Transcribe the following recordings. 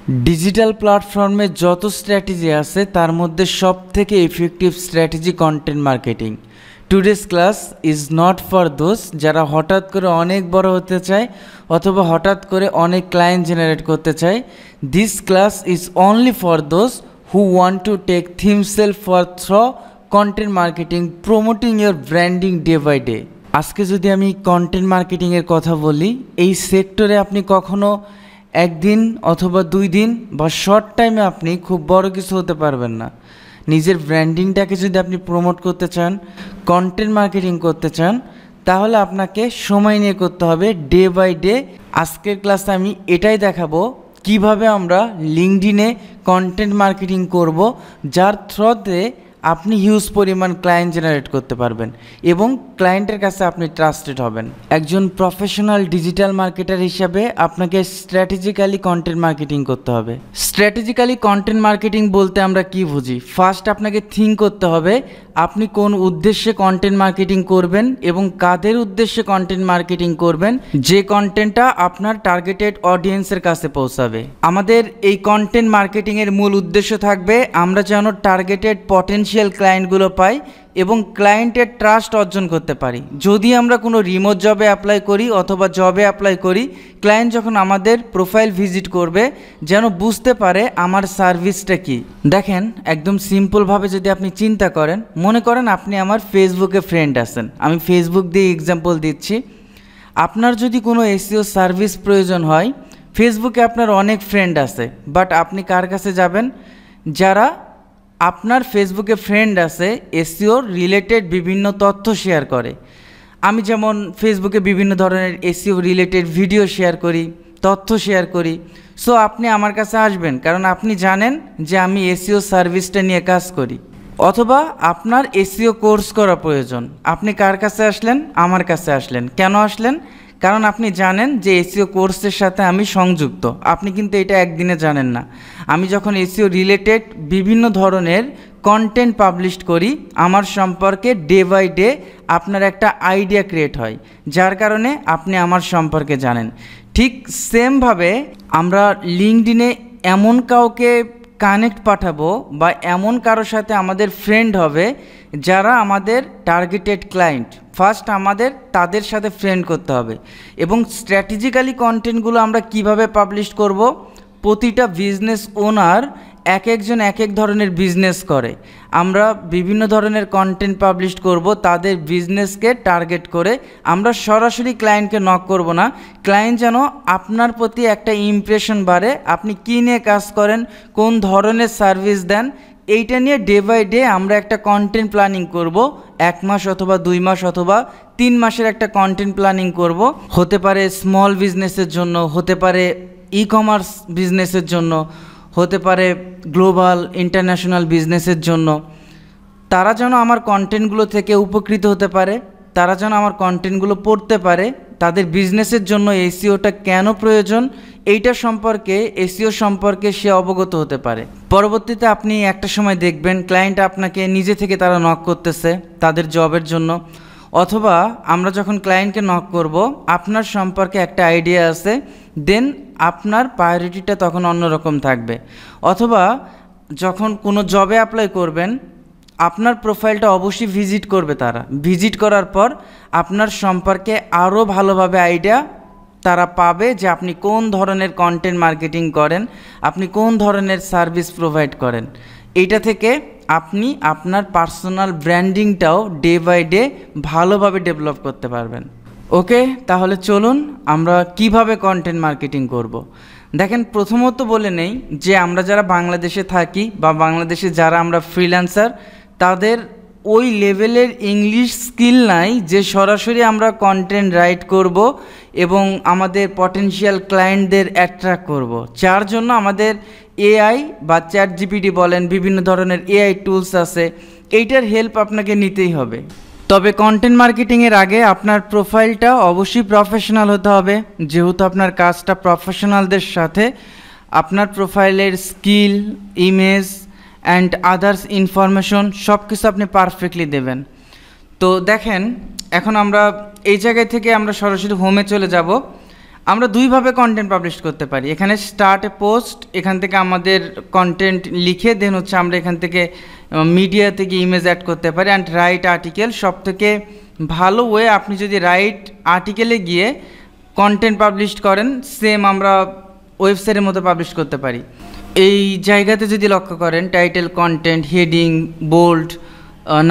Digital প্ল্যাটফর্মে যত strategy আছে তার মধ্যে সবথেকে effective strategy content marketing. Today's class is not for those যারা হঠাৎ করে অনেক বড় হতে চায় অথবা হঠাৎ করে অনেক ক্লায়েন্ট জেনারেট করতে চায়। This class is only for those who want to take himself for through content marketing promoting your branding day by day. আজকে যদি আমি কন্টেন্ট মার্কেটিংয়ের কথা বলি, এই সেক্টরে আপনি কখনো একদিন অথবা 2 দিন বা শর্ট টাইমে আপনি খুব বড় কিছু হতে পারবেন না। নিজের ব্র্যান্ডিংটাকে যদি আপনি প্রমোট করতে চান, কন্টেন্ট মার্কেটিং করতে চান, তাহলে আপনাকে সময় নিয়ে করতে হবে, ডে বাই ডে। আজকের ক্লাসে আমি এটাই দেখাবো কিভাবে আমরা লিঙ্কডইনে কন্টেন্ট মার্কেটিং করব, যার থ্রুতে আপনি হিউজ পরিমাণ ক্লায়েন্ট জেনারেট করতে পারবেন এবং ক্লায়েন্টের কাছে আপনি ট্রাস্টেড হবেন। একজন প্রফেশনাল ডিজিটাল মার্কেটার হিসাবে আপনাকে স্ট্র্যাটেজিক্যালি কন্টেন্ট মার্কেটিং করতে হবে। স্ট্র্যাটেজিক্যালি কন্টেন্ট মার্কেটিং বলতে আমরা কি বুঝি? ফার্স্ট আপনাকে থিঙ্ক করতে হবে আপনি কোন উদ্দেশ্যে কন্টেন্ট মার্কেটিং করবেন এবং কাদের উদ্দেশ্যে কন্টেন্ট মার্কেটিং করবেন, যে কন্টেন্টটা আপনার টার্গেটেড অডিয়েন্সের কাছে পৌঁছাবে। আমাদের এই কন্টেন্ট মার্কেটিংয়ের মূল উদ্দেশ্য থাকবে আমরা যেন টার্গেটেড পটেনশিয়াল ক্লায়েন্টগুলো পাই এবং ক্লায়েন্টের ট্রাস্ট অর্জন করতে পারি। যদি আমরা কোনো রিমোট জবে অ্যাপ্লাই করি অথবা জবে অ্যাপ্লাই করি, ক্লায়েন্ট যখন আমাদের প্রোফাইল ভিজিট করবে যেন বুঝতে পারে আমার সার্ভিসটা কি। দেখেন, একদম সিম্পলভাবে যদি আপনি চিন্তা করেন, মনে করেন আপনি আমার ফেসবুকে ফ্রেন্ড আছেন, আমি ফেসবুক দিয়ে এক্সাম্পল দিচ্ছি। আপনার যদি কোনো এসইও সার্ভিস প্রয়োজন হয়, ফেসবুকে আপনার অনেক ফ্রেন্ড আছে, বাট আপনি কার কাছে যাবেন? যারা আপনার ফেসবুকে ফ্রেন্ড আছে এসইও রিলেটেড বিভিন্ন তথ্য শেয়ার করে। আমি যেমন ফেসবুকে বিভিন্ন ধরনের এসইও রিলেটেড ভিডিও শেয়ার করি, তথ্য শেয়ার করি। সো আপনি আমার কাছে আসবেন কারণ আপনি জানেন যে আমি এসইও সার্ভিসটা নিয়ে কাজ করি। অথবা আপনার এসইও কোর্স করা প্রয়োজন, আপনি কার কাছে আসলেন? আমার কাছে আসলেন। কেন আসলেন? কারণ আপনি জানেন যে এসইও কোর্সের সাথে আমি সংযুক্ত। আপনি কিন্তু এটা একদিনে জানেন না। আমি যখন এসইও রিলেটেড বিভিন্ন ধরনের কন্টেন্ট পাবলিশ করি, আমার সম্পর্কে ডে বাই ডে আপনার একটা আইডিয়া ক্রিয়েট হয়, যার কারণে আপনি আমার সম্পর্কে জানেন। ঠিক সেমভাবে আমরা লিঙ্কডইনে এমন কাউকে কানেক্ট পাঠাবো বা এমন কারোর সাথে আমাদের ফ্রেন্ড হবে যারা আমাদের টার্গেটেড ক্লায়েন্ট। ফার্স্ট আমাদের তাদের সাথে ফ্রেন্ড করতে হবে এবং স্ট্র্যাটেজিক্যালি কন্টেন্টগুলো আমরা কিভাবে পাবলিশ করব? প্রতিটা বিজনেস ওনার এক একজন এক এক ধরনের বিজনেস করে। আমরা বিভিন্ন ধরনের কন্টেন্ট পাবলিশ করব তাদের বিজনেসকে টার্গেট করে। আমরা সরাসরি ক্লায়েন্টকে নক করব না। ক্লায়েন্ট যেন আপনার প্রতি একটা ইমপ্রেশন বাড়ে, আপনি কী নিয়ে কাজ করেন, কোন ধরনের সার্ভিস দেন, এইটা নিয়ে ডে বাই ডে আমরা একটা কন্টেন্ট প্ল্যানিং করব। 1 মাস অথবা 2 মাস অথবা 3 মাসের একটা কন্টেন্ট প্ল্যানিং করব। হতে পারে স্মল বিজনেসের জন্য, হতে পারে ই কমার্স বিজনেসের জন্য, হতে পারে গ্লোবাল ইন্টারন্যাশনাল বিজনেসের জন্য। তারা যেন আমার কন্টেন্টগুলো থেকে উপকৃত হতে পারে, তারা যেন আমার কন্টেন্টগুলো পড়তে পারে, তাদের বিজনেসের জন্য এসইওটা কেন প্রয়োজন এইটা সম্পর্কে, এসইও সম্পর্কে সে অবগত হতে পারে। পরবর্তীতে আপনি একটা সময় দেখবেন ক্লায়েন্ট আপনাকে নিজে থেকে তারা নক করতেছে তাদের জবের জন্য। অথবা আমরা যখন ক্লায়েন্টকে নক করব, আপনার সম্পর্কে একটা আইডিয়া আছে, দেন আপনার প্রায়োরিটিটা তখন অন্যরকম থাকবে। অথবা যখন কোনো জবে অ্যাপ্লাই করবেন, আপনার প্রোফাইলটা অবশ্যই ভিজিট করবে তারা। ভিজিট করার পর আপনার সম্পর্কে আরও ভালোভাবে আইডিয়া তারা পাবে যে আপনি কোন ধরনের কন্টেন্ট মার্কেটিং করেন, আপনি কোন ধরনের সার্ভিস প্রোভাইড করেন। এইটা থেকে আপনি আপনার পার্সোনাল ব্র্যান্ডিংটাও ডে বাই ডে ভালোভাবে ডেভেলপ করতে পারবেন। ওকে, তাহলে চলুন আমরা কিভাবে কন্টেন্ট মার্কেটিং করব। দেখেন, প্রথমত বলে নেই যে আমরা যারা বাংলাদেশে থাকি বা বাংলাদেশে যারা আমরা ফ্রিল্যান্সার, তাদের ওই লেভেলের ইংলিশ স্কিল নাই যে সরাসরি আমরা কন্টেন্ট রাইট করব এবং আমাদের পটেনশিয়াল ক্লায়েন্টদের অ্যাট্রাক্ট করব। যার জন্য আমাদের এআই বা চ্যাট জিপিটি বলেন, বিভিন্ন ধরনের এআই টুলস আছে, এইটার হেল্প আপনাকে নিতেই হবে। তবে কন্টেন্ট মার্কেটিংয়ের আগে আপনার প্রোফাইলটা অবশ্যই প্রফেশনাল হতে হবে। যেহেতু আপনার কাজটা প্রফেশনালদের সাথে, আপনার প্রোফাইলের skill, image and others information সব কিছু আপনি পারফেক্টলি দেবেন। তো দেখেন, এখন আমরা এই জায়গায় থেকে আমরা সরাসরি হোমে চলে যাব। আমরা দুইভাবে কন্টেন্ট পাবলিশ করতে পারি। এখানে স্টার্ট এ পোস্ট, এখান থেকে আমাদের কন্টেন্ট লিখে দেন হচ্ছে আমরা এখান থেকে মিডিয়া থেকে ইমেজ অ্যাড করতে পারি। অ্যান্ড রাইট আর্টিকেল, সব থেকে ভালো ওয়ে আপনি যদি রাইট আর্টিকেলে গিয়ে কন্টেন্ট পাবলিশ করেন, সেম আমরা ওয়েবসাইটের মতো পাবলিশ করতে পারি। এই জায়গাতে যদি লক্ষ্য করেন, title, content, heading, bold,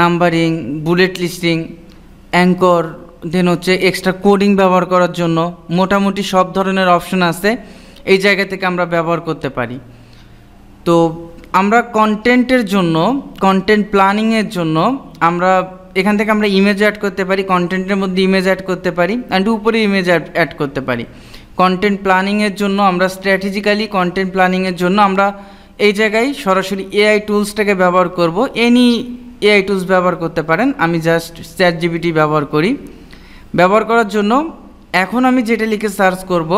numbering, bullet listing, anchor, then হচ্ছে এক্সট্রা কোডিং ব্যবহার করার জন্য মোটামুটি সব ধরনের অপশন আছে, এই জায়গা থেকে আমরা ব্যবহার করতে পারি। তো আমরা কন্টেন্টের জন্য, কন্টেন্ট প্ল্যানিংয়ের জন্য আমরা এখান থেকে আমরা ইমেজ অ্যাড করতে পারি, কন্টেন্টের মধ্যে ইমেজ অ্যাড করতে পারি, অ্যান্ড উপরে ইমেজ অ্যাড করতে পারি। কন্টেন্ট প্ল্যানিংয়ের জন্য আমরা স্ট্র্যাটেজিক্যালি কন্টেন্ট প্ল্যানিংয়ের জন্য আমরা এই জায়গায় সরাসরি এআই টুলসটাকে ব্যবহার করব। এনি এআই টুলস ব্যবহার করতে পারেন, আমি জাস্ট চ্যাটজিপিটি ব্যবহার করি। ব্যবহার করার জন্য এখন আমি যেটা লিখে সার্চ করব,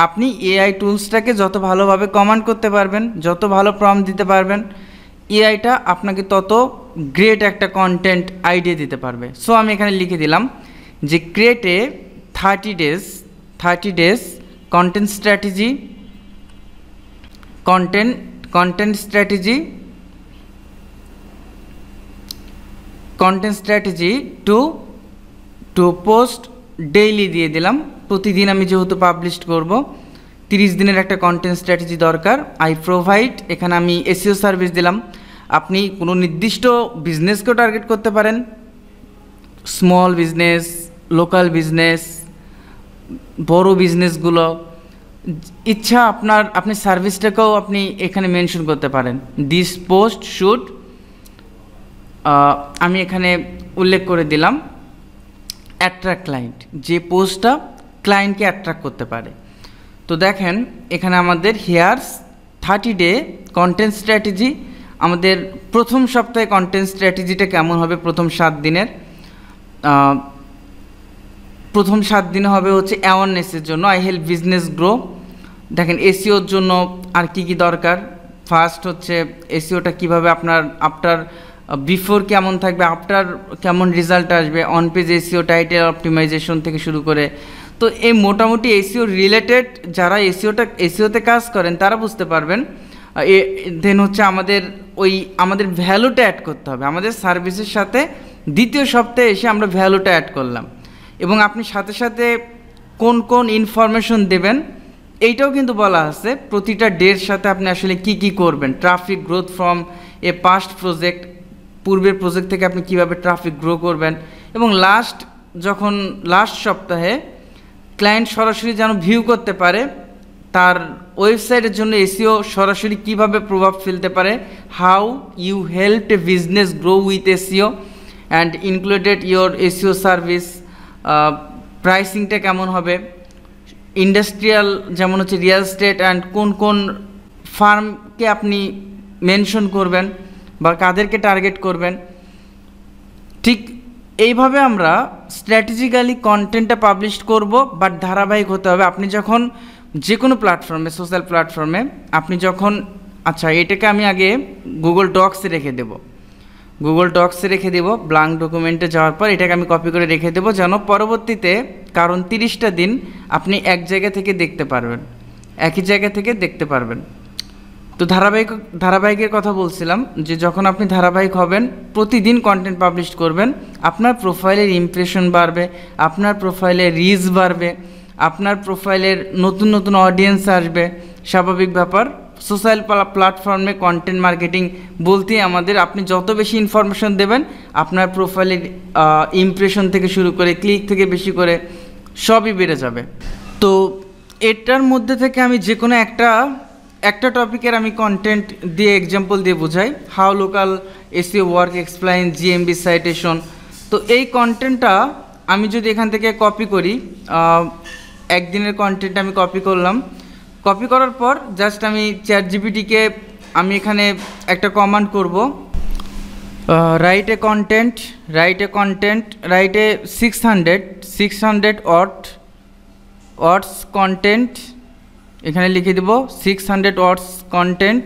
আপনি এআই টুলসটাকে যত ভালোভাবে কমান্ড করতে পারবেন, যত ভালো প্রম্পট দিতে পারবেন, এআইটা আপনাকে তত গ্রেট একটা কন্টেন্ট আইডিয়া দিতে পারবে। সো আমি এখানে লিখে দিলাম যে create a 30 days content strategy to post daily দিয়ে দিলাম। প্রতিদিন আমি যেহেতু পাবলিশ করব, 30 দিনের একটা কন্টেন্ট স্ট্র্যাটেজি দরকার। আই প্রোভাইড, এখানে আমি এসইও সার্ভিস দিলাম। আপনি কোনো নির্দিষ্ট বিজনেসকেও টার্গেট করতে পারেন, স্মল বিজনেস, লোকাল বিজনেস, বড় বিজনেসগুলো, ইচ্ছা আপনার, আপনি সার্ভিসটাকেও আপনি এখানে মেনশন করতে পারেন। দিস পোস্ট শুড, আমি এখানে উল্লেখ করে দিলাম অ্যাট্রাক্ট ক্লায়েন্ট, যে পোস্টটা ক্লায়েন্টকে অ্যাট্রাক্ট করতে পারে। তো দেখেন এখানে আমাদের হিয়ার্স 30 ডে কন্টেন্ট স্ট্র্যাটেজি। আমাদের প্রথম সপ্তাহে কন্টেন্ট স্ট্র্যাটেজিটা কেমন হবে, প্রথম 7 দিনের, প্রথম 7 দিনে হবে হচ্ছে অ্যাওয়ারনেসের জন্য, আই হেল্প বিজনেস গ্রো। দেখেন এসইওর জন্য আর কি কি দরকার। ফার্স্ট হচ্ছে এসইওটা কীভাবে আপনার আফটার, বিফোর কেমন থাকবে, আফটার কেমন রেজাল্ট আসবে, on page SEO, title optimization থেকে শুরু করে। তো এই মোটামুটি এসইও রিলেটেড যারা এসইওতে কাজ করেন তারা বুঝতে পারবেন। দেন হচ্ছে আমাদের ভ্যালুটা অ্যাড করতে হবে। আমাদের সার্ভিসের সাথে দ্বিতীয় সপ্তাহে এসে আমরা ভ্যালুটা অ্যাড করলাম, এবং আপনি সাথে সাথে কোন কোন ইনফরমেশন দেবেন এইটাও কিন্তু বলা আছে। প্রতিটা ডের সাথে আপনি আসলে কি কি করবেন, traffic growth from a past project, পূর্বের প্রজেক্ট থেকে আপনি কিভাবে ট্রাফিক গ্রো করবেন, এবং লাস্ট সপ্তাহে ক্লায়েন্ট সরাসরি যেন ভিউ করতে পারে তার ওয়েবসাইটের জন্য এসইও সরাসরি কিভাবে প্রভাব ফেলতে পারে, how you help a business grow with SEO and included your SEO service, প্রাইসিংটা কেমন হবে, ইন্ডাস্ট্রিয়াল যেমন হচ্ছে রিয়েল এস্টেট, অ্যান্ড কোন কোন ফার্মকে আপনি মেনশন করবেন বা কাদেরকে টার্গেট করবেন। ঠিক এইভাবে আমরা স্ট্র্যাটেজিক্যালি কন্টেন্টটা পাবলিশ করব, বাট ধারাবাহিক হতে হবে। আপনি যখন যে কোনো প্ল্যাটফর্মে, সোশ্যাল প্ল্যাটফর্মে আপনি যখন, আচ্ছা এটাকে আমি আগে গুগল ডক্সে রেখে দেব, ব্ল্যাঙ্ক ডকুমেন্টে যাওয়ার পর এটাকে আমি কপি করে রেখে দেবো, যেন পরবর্তীতে, কারণ 30টা দিন আপনি এক জায়গা থেকে দেখতে পারবেন, একই জায়গা থেকে দেখতে পারবেন। তো ধারাবাহিকের কথা বলছিলাম যে যখন আপনি ধারাবাহিক হবেন, প্রতিদিন কন্টেন্ট পাবলিশ করবেন, আপনার প্রোফাইলের ইমপ্রেশন বাড়বে, আপনার প্রোফাইলের রিচ বাড়বে, আপনার প্রোফাইলের নতুন নতুন অডিয়েন্স আসবে, স্বাভাবিক ব্যাপার। সোশ্যাল প্ল্যাটফর্মে কন্টেন্ট মার্কেটিং বলতে আমাদের, আপনি যত বেশি ইনফরমেশন দেবেন আপনার প্রোফাইলের ইমপ্রেশন থেকে শুরু করে ক্লিক থেকে বেশি করে সবই বেড়ে যাবে। তো এটার মধ্যে থেকে আমি যে কোনো একটা টপিকের আমি কন্টেন্ট দিয়ে এক্সাম্পল দিয়ে বোঝাই, how local SEO work, explain, GMB citation. তো এই কন্টেন্টটা আমি যদি এখান থেকে কপি করি, একদিনের কন্টেন্ট আমি কপি করলাম, কপি করার পর জাস্ট আমি চ্যাটজিপিটিকে আমি এখানে একটা কমান্ড করব, রাইট এ 600 ওয়ার্ডস কন্টেন্ট, এখানে লিখে দেব 600 ওয়ার্ডস কন্টেন্ট,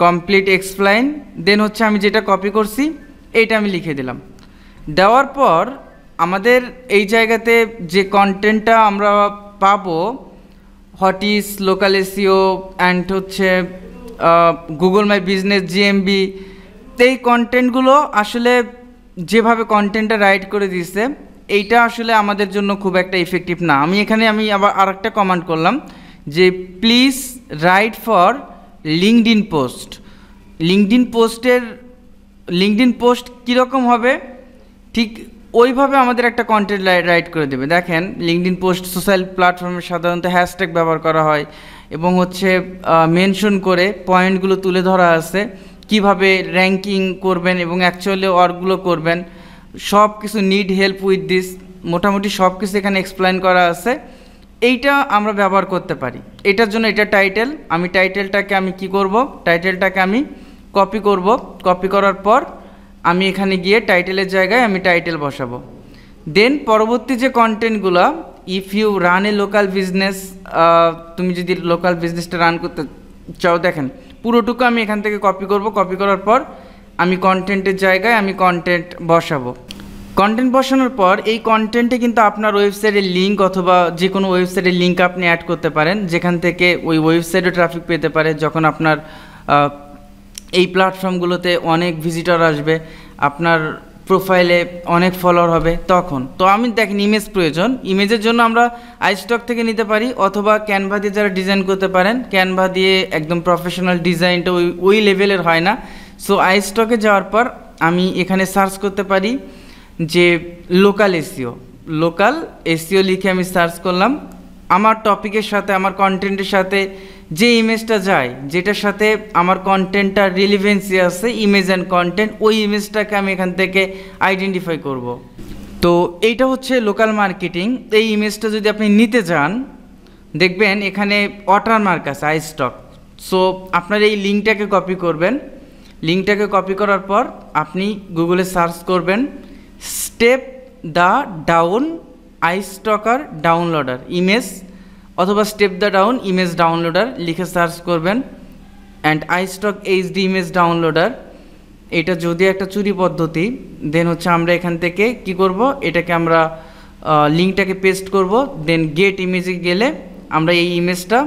কমপ্লিট এক্সপ্লেইন। দেন হচ্ছে আমি যেটা কপি করছি এইটা আমি লিখে দিলাম। দেওয়ার পর আমাদের এই জায়গাতে যে কন্টেন্টটা আমরা পাবো, what is local SEO and হচ্ছে গুগল মাই বিজনেস জিএমবি, এই কন্টেন্টগুলো আসলে যেভাবে কন্টেন্টটা রাইট করে দিচ্ছে এইটা আসলে আমাদের জন্য খুব একটা ইফেক্টিভ না। আমি আবার আরেকটা কমান্ড করলাম যে please write for LinkedIn post. LinkedIn post কীরকম হবে, ঠিক ওইভাবে আমাদের একটা কন্টেন্ট রাইট করে দেবে। দেখেন লিঙ্কডইন পোস্ট সোশ্যাল প্ল্যাটফর্মে সাধারণত হ্যাশট্যাগ ব্যবহার করা হয় এবং হচ্ছে মেনশন করে পয়েন্টগুলো তুলে ধরা আছে, কিভাবে র্যাঙ্কিং করবেন এবং অ্যাকচুয়ালি ওয়ার্কগুলো করবেন, সব কিছু নিড হেল্প উইথ দিস, মোটামুটি সব কিছু এখানে এক্সপ্লেন করা আছে। এইটা আমরা ব্যবহার করতে পারি। এটার জন্য এটা টাইটেল, আমি টাইটেলটাকে আমি কি করব, টাইটেলটাকে আমি কপি করব। কপি করার পর আমি এখানে গিয়ে টাইটেলের জায়গায় আমি টাইটেল বসাবো। দেন পরবর্তী যে কন্টেন্টগুলো, if you run a local business, তুমি যদি লোকাল বিজনেসটা রান করতে চাও, দেখেন পুরোটুকু আমি এখান থেকে কপি করব। কপি করার পর আমি কন্টেন্টের জায়গায় আমি কন্টেন্ট বসাবো। কন্টেন্ট বসানোর পর এই কন্টেন্টে কিন্তু আপনার ওয়েবসাইটের লিঙ্ক অথবা যে কোনো ওয়েবসাইটের লিঙ্ক আপনি অ্যাড করতে পারেন, যেখান থেকে ওই ওয়েবসাইটে ট্রাফিক পেতে পারে। যখন আপনার এই প্ল্যাটফর্মগুলোতে অনেক ভিজিটর আসবে, আপনার প্রোফাইলে অনেক ফলোয়ার হবে তখন। তো আমি দেখেন ইমেজ প্রয়োজন, ইমেজের জন্য আমরা আইস্টক থেকে নিতে পারি অথবা ক্যানভা দিয়ে যারা ডিজাইন করতে পারেন, ক্যানভা দিয়ে একদম প্রফেশনাল ডিজাইনটা ওই লেভেলের হয় না। সো আইস্টকে যাওয়ার পর আমি এখানে সার্চ করতে পারি যে লোকাল এসইও লিখে আমি সার্চ করলাম। আমার টপিকের সাথে আমার কন্টেন্টের সাথে যে ইমেজটা যায়, যেটার সাথে আমার কন্টেন্টটা রিলিভেন্সি আছে, ইমেজ অ্যান্ড কন্টেন্ট, ওই ইমেজটাকে আমি এখান থেকে আইডেন্টিফাই করব। তো এইটা হচ্ছে লোকাল মার্কেটিং। এই ইমেজটা যদি আপনি নিতে চান, দেখবেন এখানে ওয়াটারমার্ক আছে আইস্টক। সো আপনার এই লিঙ্কটাকে কপি করবেন। লিঙ্কটাকে কপি করার পর আপনি গুগলে সার্চ করবেন স্টেপ দ্য ডাউন আইস্টকার ডাউনলোডার ইমেজ, অথবা step the down image downloader লিখে সার্চ করবেন। And iStock HD image downloader, এটা যদি একটা চুরি পদ্ধতি, দেন হচ্ছে আমরা এখান থেকে কি করব, এটাকে আমরা লিঙ্কটাকে পেস্ট করব। দেন গেট ইমেজে গেলে আমরা এই ইমেজটা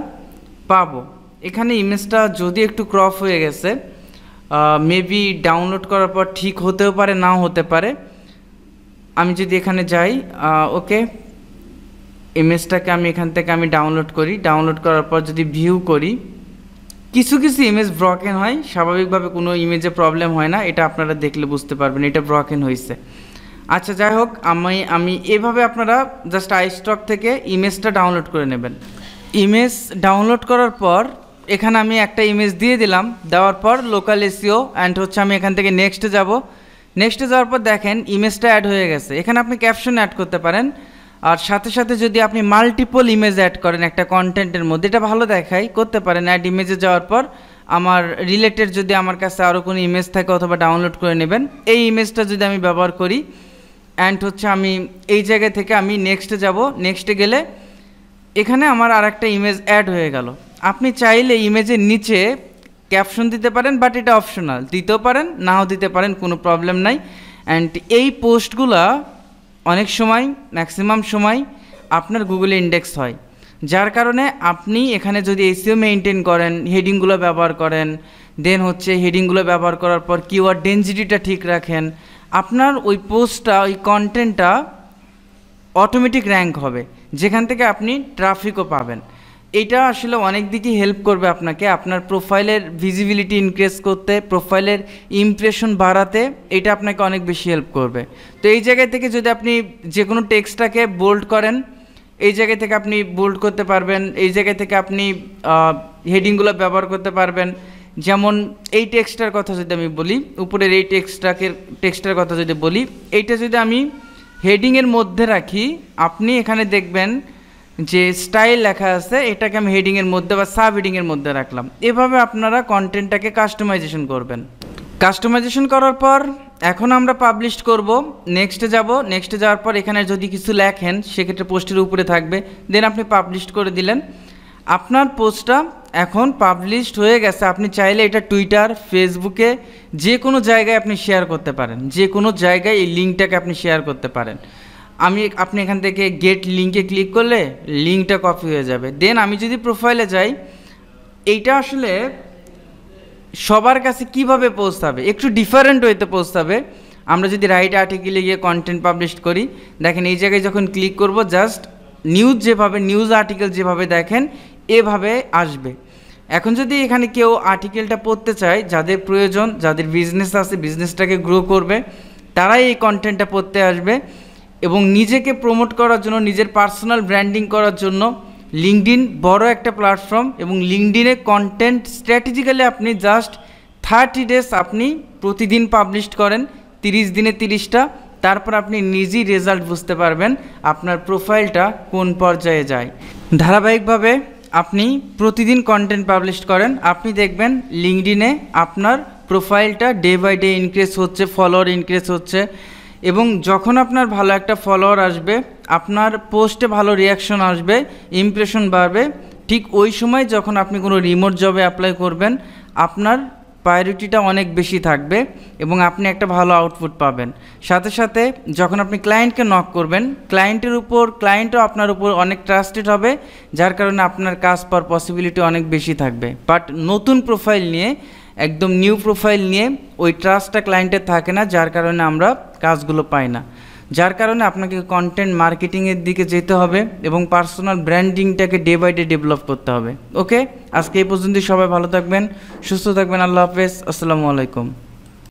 পাবো। এখানে ইমেজটা যদি একটু ক্রপ হয়ে গেছে, মেবি ডাউনলোড করার পর ঠিক হতেও পারে, নাও হতে পারে। আমি যদি এখানে যাই, ওকে, ইমেজটাকে আমি এখান থেকে আমি ডাউনলোড করি। ডাউনলোড করার পর যদি ভিউ করি, কিছু কিছু ইমেজ ব্রকেন হয়, স্বাভাবিকভাবে কোনো ইমেজে প্রবলেম হয় না, এটা আপনারা দেখলে বুঝতে পারবেন এটা ব্রকেন হয়েছে। আচ্ছা যাই হোক, আমি এভাবে আপনারা জাস্ট আইস্টক থেকে ইমেজটা ডাউনলোড করে নেবেন। ইমেজ ডাউনলোড করার পর এখানে আমি একটা ইমেজ দিয়ে দিলাম। দেওয়ার পর লোকাল এসইও অ্যান্ড হচ্ছে আমি এখান থেকে নেক্সটে যাব। নেক্সটে যাওয়ার পর দেখেন ইমেজটা অ্যাড হয়ে গেছে। এখানে আপনি ক্যাপশন অ্যাড করতে পারেন, আর সাথে সাথে যদি আপনি মাল্টিপল ইমেজ অ্যাড করেন একটা কন্টেন্টের মধ্যে, এটা ভালো দেখায়, করতে পারেন। অ্যাড ইমেজে যাওয়ার পর আমার রিলেটেড যদি আমার কাছে আরও কোনো ইমেজ থাকে অথবা ডাউনলোড করে নেবেন। এই ইমেজটা যদি আমি ব্যবহার করি, অ্যান্ড হচ্ছে আমি এই জায়গা থেকে আমি নেক্সটে যাব। নেক্সটে গেলে এখানে আমার আর একটা ইমেজ অ্যাড হয়ে গেল। আপনি চাইলে ইমেজের নিচে ক্যাপশন দিতে পারেন, বাট এটা অপশনাল, দিতেও পারেন নাও দিতে পারেন, কোনো প্রবলেম নাই। অ্যান্ড এই পোস্টগুলা অনেক সময়, ম্যাক্সিমাম সময় আপনার গুগলে ইন্ডেক্স হয়, যার কারণে আপনি এখানে যদি এসইও মেনটেন করেন, হেডিংগুলো ব্যবহার করেন, দেন হচ্ছে হেডিংগুলো ব্যবহার করার পর কিওয়ার্ড ডেনসিটিটা ঠিক রাখেন, আপনার ওই পোস্টটা, ওই কন্টেন্টটা অটোমেটিক র্যাঙ্ক হবে, যেখান থেকে আপনি ট্রাফিকও পাবেন। এটা আসলে অনেক দিকই হেল্প করবে আপনাকে, আপনার প্রোফাইলের ভিজিবিলিটি ইনক্রিজ করতে, প্রোফাইলের ইমপ্রেশন বাড়াতে এটা আপনাকে অনেক বেশি হেল্প করবে। তো এই জায়গা থেকে যদি আপনি যে কোনো টেক্সটটাকে বোল্ড করেন, এই জায়গা থেকে আপনি বোল্ড করতে পারবেন, এই জায়গা থেকে আপনি হেডিংগুলো ব্যবহার করতে পারবেন। যেমন এই টেক্সটটার কথা যদি আমি বলি, উপরের এই টেক্সটটার কথা যদি বলি, এইটা যদি আমি হেডিংয়ের মধ্যে রাখি, আপনি এখানে দেখবেন যে স্টাইল লেখা আছে, এটাকে আমি হেডিংয়ের মধ্যে বা সাব হেডিংয়ের মধ্যে রাখলাম। এভাবে আপনারা কন্টেন্টটাকে কাস্টমাইজেশন করবেন। কাস্টমাইজেশন করার পর এখন আমরা পাবলিশ করব। নেক্সটে যাব। নেক্সটে যাওয়ার পর এখানে যদি কিছু লেখেন সেক্ষেত্রে পোস্টের উপরে থাকবে, দেন আপনি পাবলিশ করে দিলেন। আপনার পোস্টটা এখন পাবলিশড হয়ে গেছে, আপনি চাইলে এটা টুইটার, ফেসবুকে যে কোনো জায়গায় আপনি শেয়ার করতে পারেন, যে কোনো জায়গায় এই লিঙ্কটাকে আপনি শেয়ার করতে পারেন। আপনি এখান থেকে গেট লিঙ্কে ক্লিক করলে লিঙ্কটা কপি হয়ে যাবে। দেন আমি যদি প্রোফাইলে যাই, এইটা আসলে সবার কাছে কিভাবে পৌঁছাবে, একটু ডিফারেন্ট ওয়েতে পৌঁছাবে। আমরা যদি রাইট আর্টিকেলে গিয়ে কন্টেন্ট পাবলিশ করি, দেখেন এই জায়গায় যখন ক্লিক করব জাস্ট নিউজ আর্টিকেল যেভাবে দেখেন এভাবে আসবে। এখন যদি এখানে কেউ আর্টিকেলটা পড়তে চায়, যাদের প্রয়োজন, যাদের বিজনেস আছে, বিজনেসটাকে গ্রো করবে, তারাই এই কন্টেন্টটা পড়তে আসবে। এবং নিজেকে প্রমোট করার জন্য, নিজের পার্সোনাল ব্র্যান্ডিং করার জন্য লিঙ্কডইন বড় একটা প্ল্যাটফর্ম। এবং লিঙ্কডইনে কন্টেন্ট স্ট্র্যাটেজিক্যালি আপনি জাস্ট 30 ডেজ আপনি প্রতিদিন পাবলিশ করেন, 30 দিনে 30টা, তারপর আপনি নিজেই রেজাল্ট বুঝতে পারবেন আপনার প্রোফাইলটা কোন পর্যায়ে যায়। ধারাবাহিকভাবে আপনি প্রতিদিন কন্টেন্ট পাবলিশ করেন, আপনি দেখবেন লিঙ্কডইনে আপনার প্রোফাইলটা ডে বাই ডে ইনক্রিজ হচ্ছে, ফলোয়ার ইনক্রিজ হচ্ছে। এবং যখন আপনার ভালো একটা ফলোয়ার আসবে, আপনার পোস্টে ভালো রিয়াকশন আসবে, ইমপ্রেশন বাড়বে, ঠিক ওই সময় যখন আপনি কোনো রিমোট জবে অ্যাপ্লাই করবেন, আপনার প্রায়োরিটিটা অনেক বেশি থাকবে এবং আপনি একটা ভালো আউটপুট পাবেন। সাথে সাথে যখন আপনি ক্লায়েন্টকে নক করবেন, ক্লায়েন্টও আপনার উপর অনেক ট্রাস্টেড হবে, যার কারণে আপনার কাজ পাওয়ার পসিবিলিটি অনেক বেশি থাকবে। বাট নতুন প্রোফাইল নিয়ে, একদম নিউ প্রোফাইল নিয়ে ওই ট্রাস্টটা ক্লায়েন্টের থাকে না, যার কারণে আমরা কাজগুলো পাই না। যার কারণে আপনাকে কন্টেন্ট মার্কেটিংয়ের দিকে যেতে হবে এবং পার্সোনাল ব্র্যান্ডিংটাকে ডে বাই ডে ডেভেলপ করতে হবে। ওকে, আজকে এই পর্যন্তই। সবাই ভালো থাকবেন, সুস্থ থাকবেন। আল্লাহ হাফেজ, আসসালামু আলাইকুম।